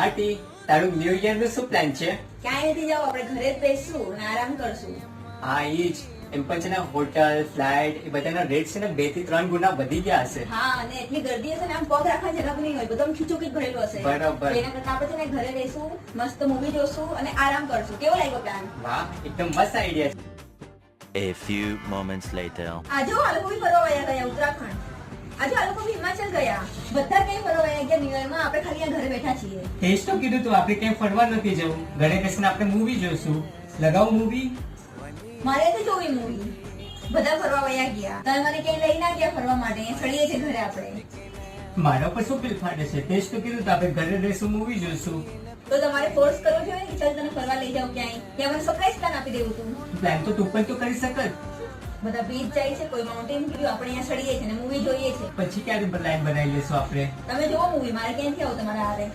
આંટી, તારું new year નું શું પ્લાન છે? ક્યાંય નથી જાવ, આપણે ઘરે જ બેસશું અને આરામ કરશું. હા ઈ જ. એમ પણ છે ને હોટલ, ફ્લાઇટ એ બધાના રેટ છે ને 2 થી 3 ગુણા વધી ગયા હશે. હા, અને એટલી ગર્દી હશે ને આમ પગ રાખવા જરા નહીં હોય, બધું ખીચોખીચ ભરેલું હશે. બરાબર. તો એના કરતા આપણે છે ને ઘરે રહીશું, મસ્ત મૂવી જોશું અને આરામ કરશું. કેવો લાગ્યો પ્લાન? વાહ, એકદમ મસ્ત આઈડિયા છે. A few moments later. આજો આ લોકો બી ફરવા ગયા ઉત્તરાખંડ. આજો આ લોકો બી હિમાચલ ગયા. બધા કઈ ફરવા ગયા ન્યુ યર માં, આપણે ખાલી આ ઘરે બેઠા છીએ. તે જ તો કીધું તું, આપણે ક્યાંય ફરવા નથી જવું. ઘરે બેસીને આપણે મૂવી જોઈશું. લગાવ મૂવી. મારે તો જોવી મૂવી. બધા ફરવા વયા ગયા. તમે મને ક્યાંય લઈ ના ગયા ફરવા માટે. સડીએ છે ઘરે આપણે. મારા પર શું બિલ ફાટે છે? તે જ તો કીધું તું, આપણે ઘરે રહીશું, મૂવી જોઈશું. તો તમારે ફોર્સ કરવો જોઈએ કે ચાલ તને ફરવા લઈ જાવ ક્યાંય. ત્યાં મને સરપ્રાઈઝ પ્લાન આપી દેવું તું. પ્લાન તો તું પણ તો કરી શકત. બધા બીચ જાય છે, કોઈ માઉન્ટેન વ્યૂ, આપણે અહીંયા સડીએ છે ને મૂવી જોઈએ છે. પછી ક્યારે પ્લાન બનાવી લેશું આપણે? તમે જોવો મૂવી, મારે ક્યાંથી આવું તમારા હારે.